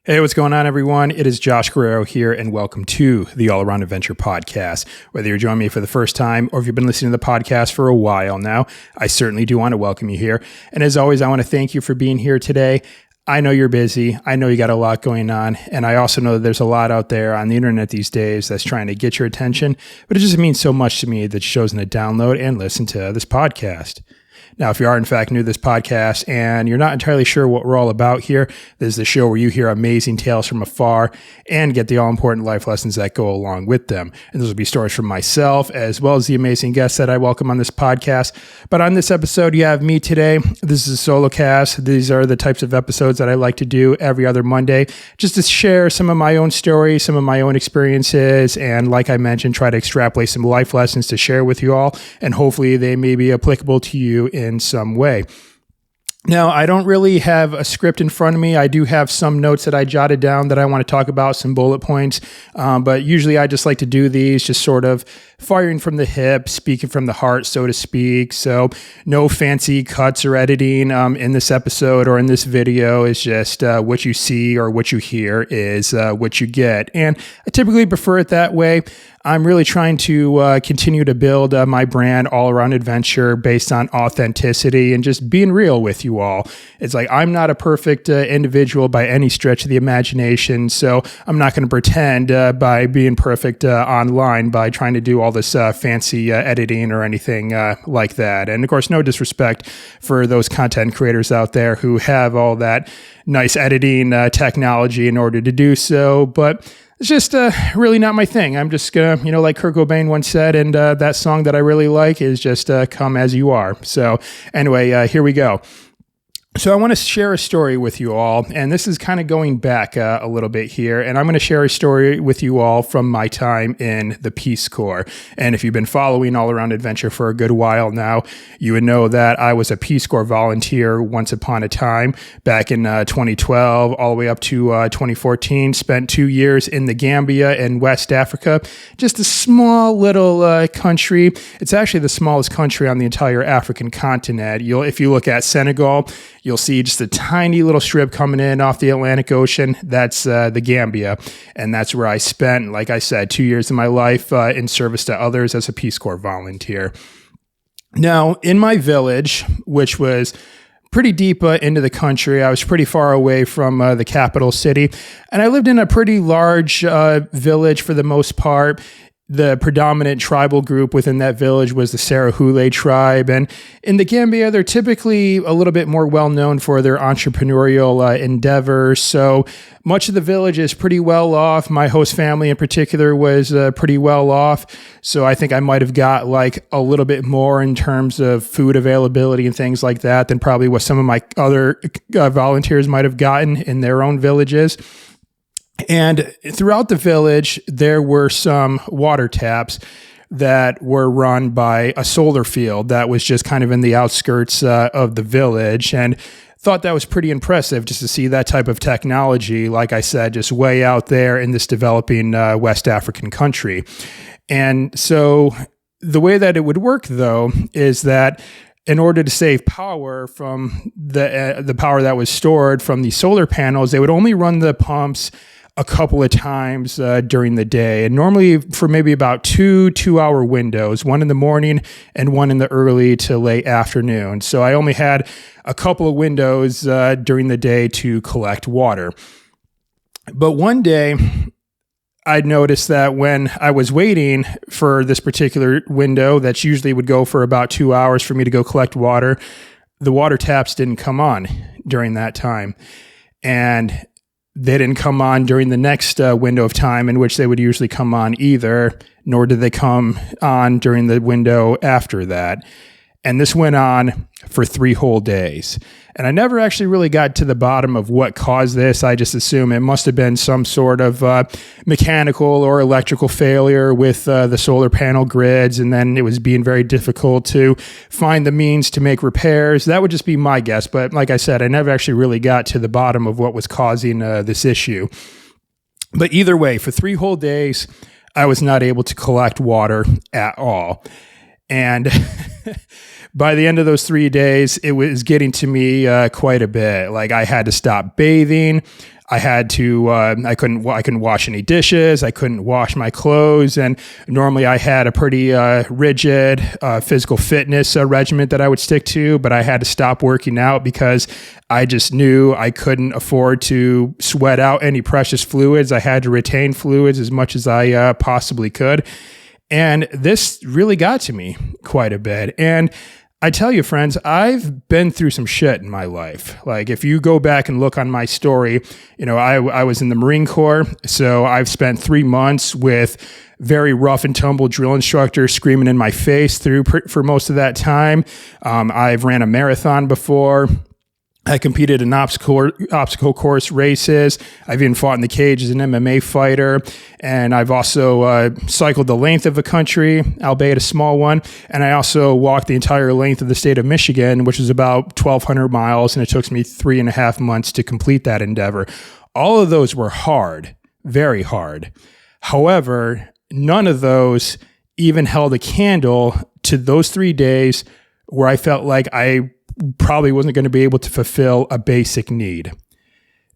Hey, what's going on, everyone? It is Josh Guerrero here, and welcome to the All Around Adventure Podcast. Whether you're joining me for the first time or if you've been listening to the podcast for a while now, I certainly do want to welcome you here. And as always, I want to thank you for being here today. I know you're busy. I know you got a lot going on. And I also know that there's a lot out there on the internet these days that's trying to get your attention. But it just means so much to me that you've chosen to download and listen to this podcast. Now, if you are in fact new to this podcast and you're not entirely sure what we're all about here, this is the show where you hear amazing tales from afar and get the all-important life lessons that go along with them. And those will be stories from myself as well as the amazing guests that I welcome on this podcast. But on this episode, you have me today. This is a solocast. These are the types of episodes that I like to do every other Monday, just to share some of my own stories, some of my own experiences, and like I mentioned, try to extrapolate some life lessons to share with you all, and hopefully they may be applicable to you in some way. Now, I don't really have a script in front of me. I do have some notes that I jotted down that I want to talk about, some bullet points, but usually I just like to do these just sort of firing from the hip, speaking from the heart, so to speak. So no fancy cuts or editing in this episode or in this video. It's just what you see or what you hear is what you get. And I typically prefer it that way. I'm really trying to continue to build my brand all around adventure based on authenticity and just being real with you all. It's like I'm not a perfect individual by any stretch of the imagination, so I'm not going to pretend by being perfect online by trying to do all this fancy editing or anything like that. And of course, no disrespect for those content creators out there who have all that nice editing technology in order to do so, but it's just really not my thing. I'm just going to, like Kurt Cobain once said, and that song that I really like is just Come As You Are. So anyway, here we go. So I want to share a story with you all, and this is kind of going back a little bit here, and I'm going to share a story with you all from my time in the Peace Corps. And if you've been following All Around Adventure for a good while now, you would know that I was a Peace Corps volunteer once upon a time back in 2012 all the way up to 2014. Spent 2 years in the Gambia in West Africa, just a small little country. It's actually the smallest country on the entire African continent. If you look at Senegal, you'll see just a tiny little strip coming in off the Atlantic Ocean. That's the Gambia. And that's where I spent, like I said, 2 years of my life in service to others as a Peace Corps volunteer. Now, in my village, which was pretty deep into the country, I was pretty far away from the capital city. And I lived in a pretty large village for the most part. The predominant tribal group within that village was the Sarahule tribe. And in the Gambia, they're typically a little bit more well-known for their entrepreneurial endeavors. So much of the village is pretty well off. My host family in particular was pretty well off. So I think I might have got like a little bit more in terms of food availability and things like that than probably what some of my other volunteers might have gotten in their own villages. And throughout the village, there were some water taps that were run by a solar field that was just kind of in the outskirts of the village. And thought that was pretty impressive just to see that type of technology, like I said, just way out there in this developing West African country. And so the way that it would work, though, is that in order to save power from the power that was stored from the solar panels, they would only run the pumps a couple of times during the day, and normally for maybe about two-hour windows, one in the morning and one in the early to late afternoon. So I only had a couple of windows during the day to collect water. But one day, I noticed that when I was waiting for this particular window, that usually would go for about 2 hours for me to go collect water, the water taps didn't come on during that time. And they didn't come on during the next window of time in which they would usually come on either, nor did they come on during the window after that. And this went on for 3 whole days. And I never actually really got to the bottom of what caused this. I just assume it must have been some sort of mechanical or electrical failure with the solar panel grids, and then it was being very difficult to find the means to make repairs. That would just be my guess. But like I said, I never actually really got to the bottom of what was causing this issue. But either way, for 3 whole days, I was not able to collect water at all. And by the end of those 3 days, it was getting to me quite a bit. Like I had to stop bathing. I had to, I couldn't wash any dishes. I couldn't wash my clothes. And normally I had a pretty rigid physical fitness regimen that I would stick to, but I had to stop working out because I just knew I couldn't afford to sweat out any precious fluids. I had to retain fluids as much as I possibly could. And this really got to me quite a bit. And I tell you, friends, I've been through some shit in my life. Like if you go back and look on my story, I was in the Marine Corps. So I've spent 3 months with very rough and tumble drill instructors screaming in my face for most of that time. I've ran a marathon before. I competed in obstacle course races. I've even fought in the cage as an MMA fighter. And I've also cycled the length of a country, albeit a small one. And I also walked the entire length of the state of Michigan, which is about 1,200 miles. And it took me 3.5 months to complete that endeavor. All of those were hard, very hard. However, none of those even held a candle to those 3 days where I felt like I probably wasn't going to be able to fulfill a basic need.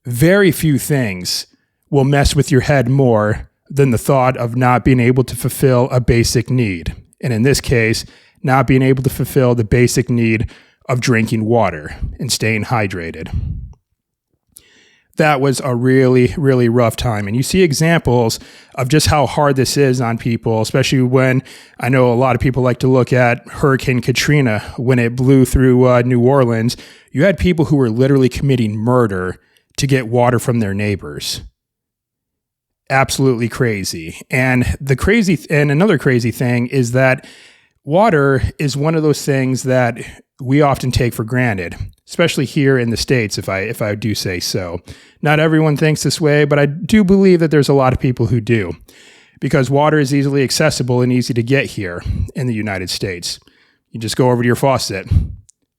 Very few things will mess with your head more than the thought of not being able to fulfill a basic need. And in this case, not being able to fulfill the basic need of drinking water and staying hydrated. That was a really, really rough time. And you see examples of just how hard this is on people, especially when I know a lot of people like to look at Hurricane Katrina when it blew through New Orleans. You had people who were literally committing murder to get water from their neighbors. Absolutely crazy. And another crazy thing is that water is one of those things that we often take for granted, especially here in the States, if I do say so. Not everyone thinks this way, but I do believe that there's a lot of people who do, because water is easily accessible and easy to get here in the United States. You just go over to your faucet,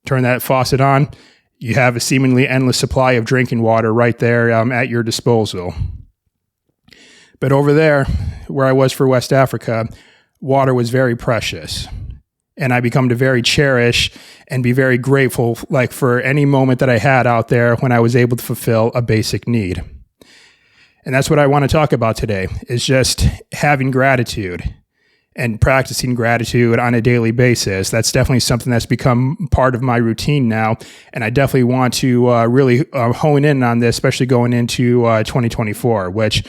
turn that faucet on, you have a seemingly endless supply of drinking water right there at your disposal. But over there, where I was for West Africa, water was very precious. And I become to very cherish and be very grateful, like for any moment that I had out there when I was able to fulfill a basic need. And that's what I want to talk about today, is just having gratitude and practicing gratitude on a daily basis. That's definitely something that's become part of my routine now. And I definitely want to really hone in on this, especially going into 2024, which,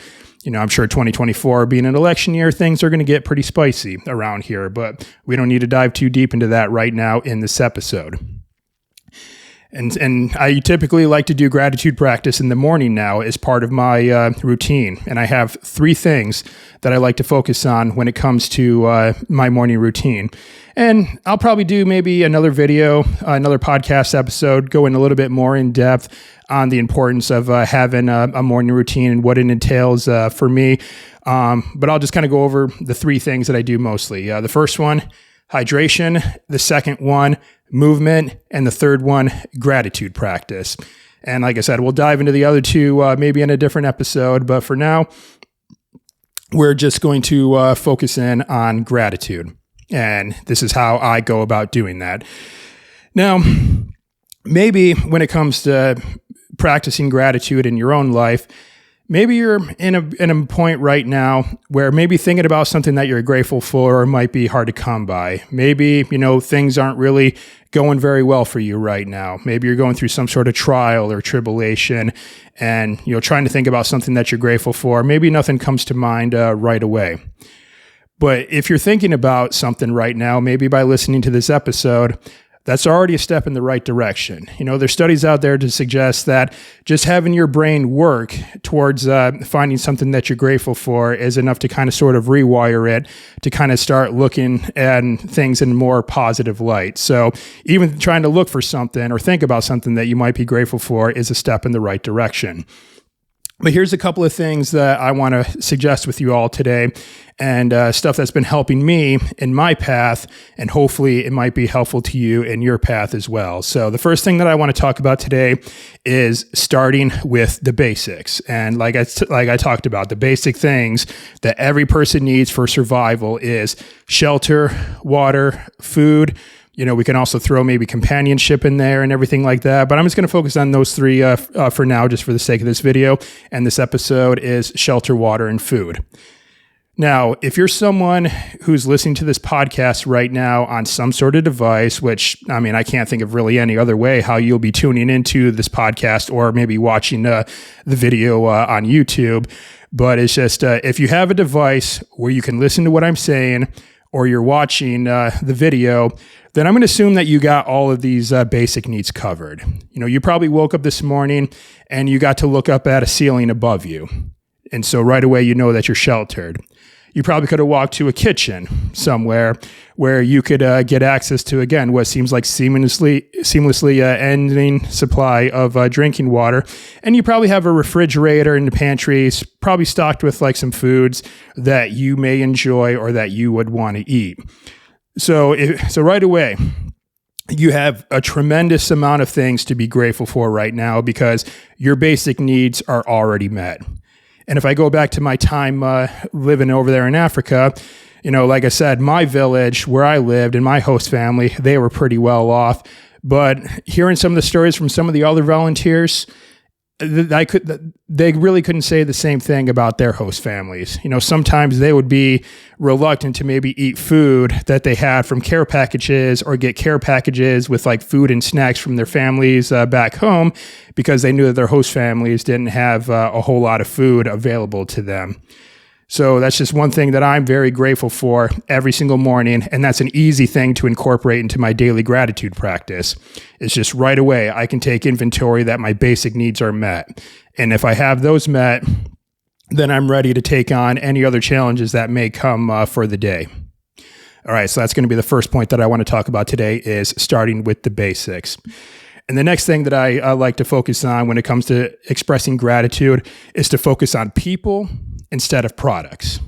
I'm sure 2024 being an election year, things are going to get pretty spicy around here, but we don't need to dive too deep into that right now in this episode. And I typically like to do gratitude practice in the morning now as part of my routine. And I have 3 things that I like to focus on when it comes to my morning routine. And I'll probably do maybe another video, another podcast episode, go in a little bit more in depth on the importance of having a morning routine and what it entails for me. But I'll just kind of go over the 3 things that I do mostly. The first one, hydration. The second one, movement. And the third one, gratitude practice. And like I said, we'll dive into the other 2 maybe in a different episode. But for now, we're just going to focus in on gratitude. And this is how I go about doing that. Now, maybe when it comes to practicing gratitude in your own life, maybe you're in a point right now where maybe thinking about something that you're grateful for might be hard to come by. Maybe, things aren't really going very well for you right now. Maybe you're going through some sort of trial or tribulation and, trying to think about something that you're grateful for. Maybe nothing comes to mind right away. But if you're thinking about something right now, maybe by listening to this episode, that's already a step in the right direction. There's studies out there to suggest that just having your brain work towards finding something that you're grateful for is enough to kind of sort of rewire it to kind of start looking at things in a more positive light. So even trying to look for something or think about something that you might be grateful for is a step in the right direction. But here's a couple of things that I want to suggest with you all today, and stuff that's been helping me in my path, and hopefully it might be helpful to you in your path as well. So the first thing that I want to talk about today is starting with the basics. And like I talked about, the basic things that every person needs for survival is shelter, water, food. We can also throw maybe companionship in there and everything like that. But I'm just going to focus on those three for now, just for the sake of this video. And this episode is shelter, water, and food. Now, if you're someone who's listening to this podcast right now on some sort of device, which, I can't think of really any other way how you'll be tuning into this podcast or maybe watching the video on YouTube. But it's just, if you have a device where you can listen to what I'm saying, or you're watching the video, then I'm going to assume that you got all of these basic needs covered. You probably woke up this morning and you got to look up at a ceiling above you. And so right away, you know that you're sheltered. You probably could have walked to a kitchen somewhere where you could get access to, again, what seems like seamlessly ending supply of drinking water. And you probably have a refrigerator in the pantry, probably stocked with like some foods that you may enjoy or that you would want to eat. So right away, you have a tremendous amount of things to be grateful for right now because your basic needs are already met. And if I go back to my time living over there in Africa, like I said, my village where I lived and my host family, they were pretty well off. But hearing some of the stories from some of the other volunteers, they really couldn't say the same thing about their host families. Sometimes they would be reluctant to maybe eat food that they had from care packages or get care packages with like food and snacks from their families back home because they knew that their host families didn't have a whole lot of food available to them. So that's just one thing that I'm very grateful for every single morning, and that's an easy thing to incorporate into my daily gratitude practice. It's just right away, I can take inventory that my basic needs are met. And if I have those met, then I'm ready to take on any other challenges that may come for the day. All right, so that's going to be the first point that I want to talk about today is starting with the basics. And the next thing that I like to focus on when it comes to expressing gratitude is to focus on people instead of products.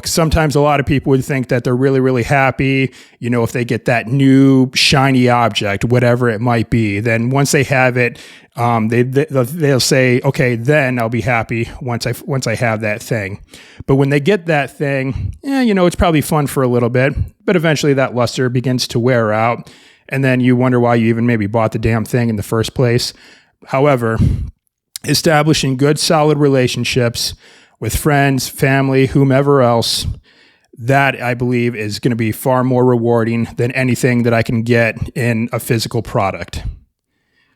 Sometimes a lot of people would think that they're really, really happy, if they get that new shiny object, whatever it might be. Then once they have it, they'll say, okay, then I'll be happy once I have that thing. But when they get that thing, it's probably fun for a little bit, but eventually that luster begins to wear out. And then you wonder why you even maybe bought the damn thing in the first place. However, establishing good, solid relationships with friends, family, whomever else, that I believe is going to be far more rewarding than anything that I can get in a physical product.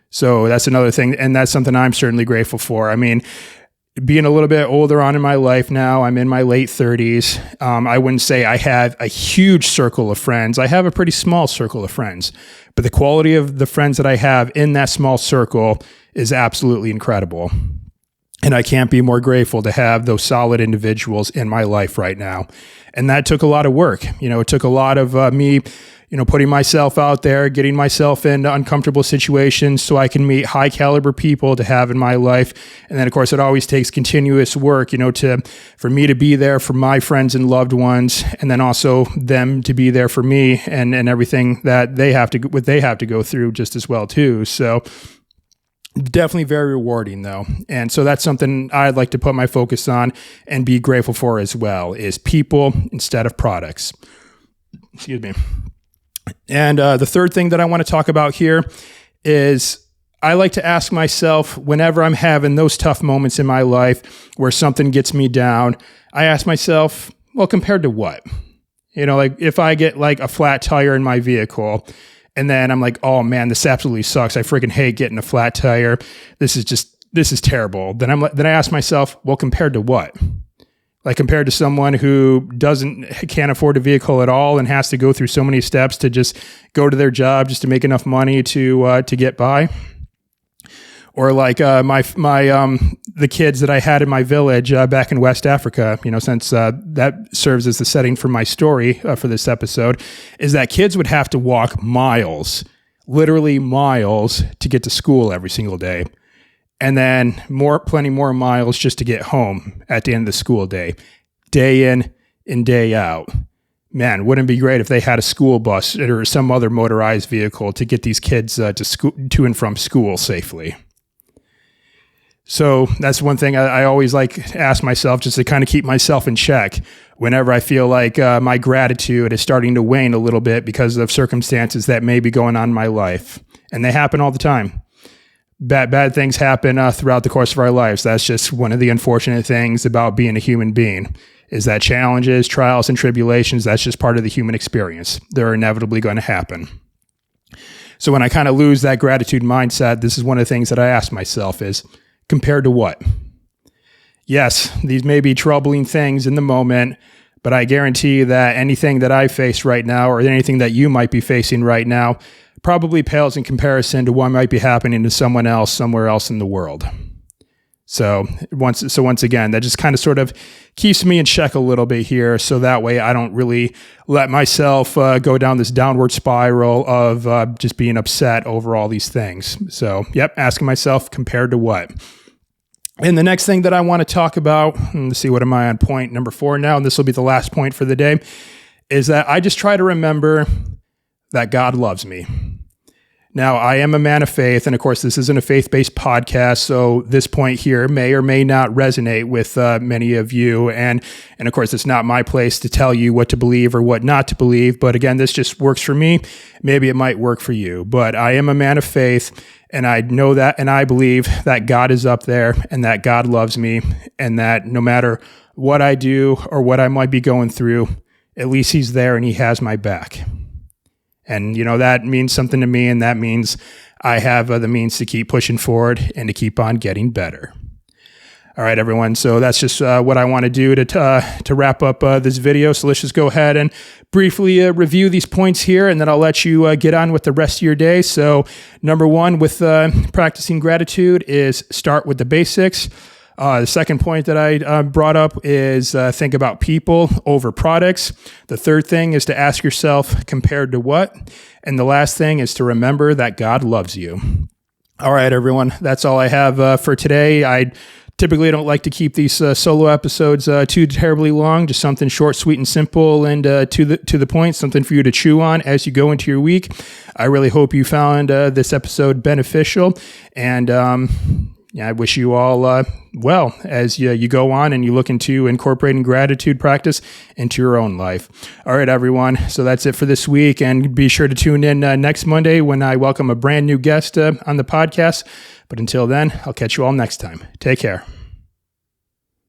So that's another thing, and that's something I'm certainly grateful for. Being a little bit older on in my life now, I'm in my late 30s. I wouldn't say I have a huge circle of friends. I have a pretty small circle of friends, but the quality of the friends that I have in that small circle is absolutely incredible. And I can't be more grateful to have those solid individuals in my life right now. And that took a lot of work. It took a lot of me, putting myself out there, getting myself into uncomfortable situations so I can meet high caliber people to have in my life. And then of course it always takes continuous work, for me to be there for my friends and loved ones, and then also them to be there for me and everything that they have to go through just as well too. So definitely very rewarding though. And so that's something I'd like to put my focus on and be grateful for as well, is people instead of products. Excuse me. And the third thing that I want to talk about here is I like to ask myself whenever I'm having those tough moments in my life where something gets me down, I ask myself, well, compared to what? Like if I get like a flat tire in my vehicle, and then I'm like, oh man, this absolutely sucks. I freaking hate getting a flat tire. This is terrible. Then I ask myself, well, compared to what? Like compared to someone who can't afford a vehicle at all and has to go through so many steps to just go to their job just to make enough money to get by. Or like the kids that I had in my village back in West Africa, since that serves as the setting for my story for this episode, is that kids would have to walk miles, literally miles, to get to school every single day. and then plenty more miles just to get home at the end of the school day in and day out. Man, wouldn't it be great if they had a school bus or some other motorized vehicle to get these kids to and from school safely? So that's one thing I always like ask myself, just to kind of keep myself in check whenever I feel like my gratitude is starting to wane a little bit because of circumstances that may be going on in my life. And they happen all the time. Bad things happen throughout the course of our lives. That's just one of the unfortunate things about being a human being, is that challenges, trials, and tribulations, that's just part of the human experience. They're inevitably going to happen. So when I kind of lose that gratitude mindset, this is one of the things that I ask myself is, compared to what? Yes, these may be troubling things in the moment, but I guarantee that anything that I face right now, or anything that you might be facing right now, probably pales in comparison to what might be happening to someone else somewhere else in the world. So once again, that just kind of sort of keeps me in check a little bit here, so that way I don't really let myself go down this downward spiral of just being upset over all these things. So, asking myself, compared to what? And the next thing that I want to talk about, let's see, what am I on point number 4 now? And this will be the last point for the day, is that I just try to remember that God loves me. Now, I am a man of faith, and of course, this isn't a faith-based podcast, so this point here may or may not resonate with many of you, and of course, it's not my place to tell you what to believe or what not to believe, but again, this just works for me. Maybe it might work for you, but I am a man of faith, and I know that, and I believe that God is up there, and that God loves me, and that no matter what I do or what I might be going through, at least He's there and He has my back. And, that means something to me, and that means I have the means to keep pushing forward and to keep on getting better. All right, everyone. So that's just what I want to do to wrap up this video. So let's just go ahead and briefly review these points here, and then I'll let you get on with the rest of your day. So number 1 with practicing gratitude is start with the basics. The second point that I brought up is think about people over products. The third thing is to ask yourself, compared to what? And the last thing is to remember that God loves you. All right, everyone, that's all I have for today. I typically don't like to keep these solo episodes too terribly long, just something short, sweet, and simple, and to the point, something for you to chew on as you go into your week. I really hope you found this episode beneficial, and I wish you all well as you go on and you look into incorporating gratitude practice into your own life. All right, everyone. So that's it for this week. And be sure to tune in next Monday when I welcome a brand new guest on the podcast. But until then, I'll catch you all next time. Take care.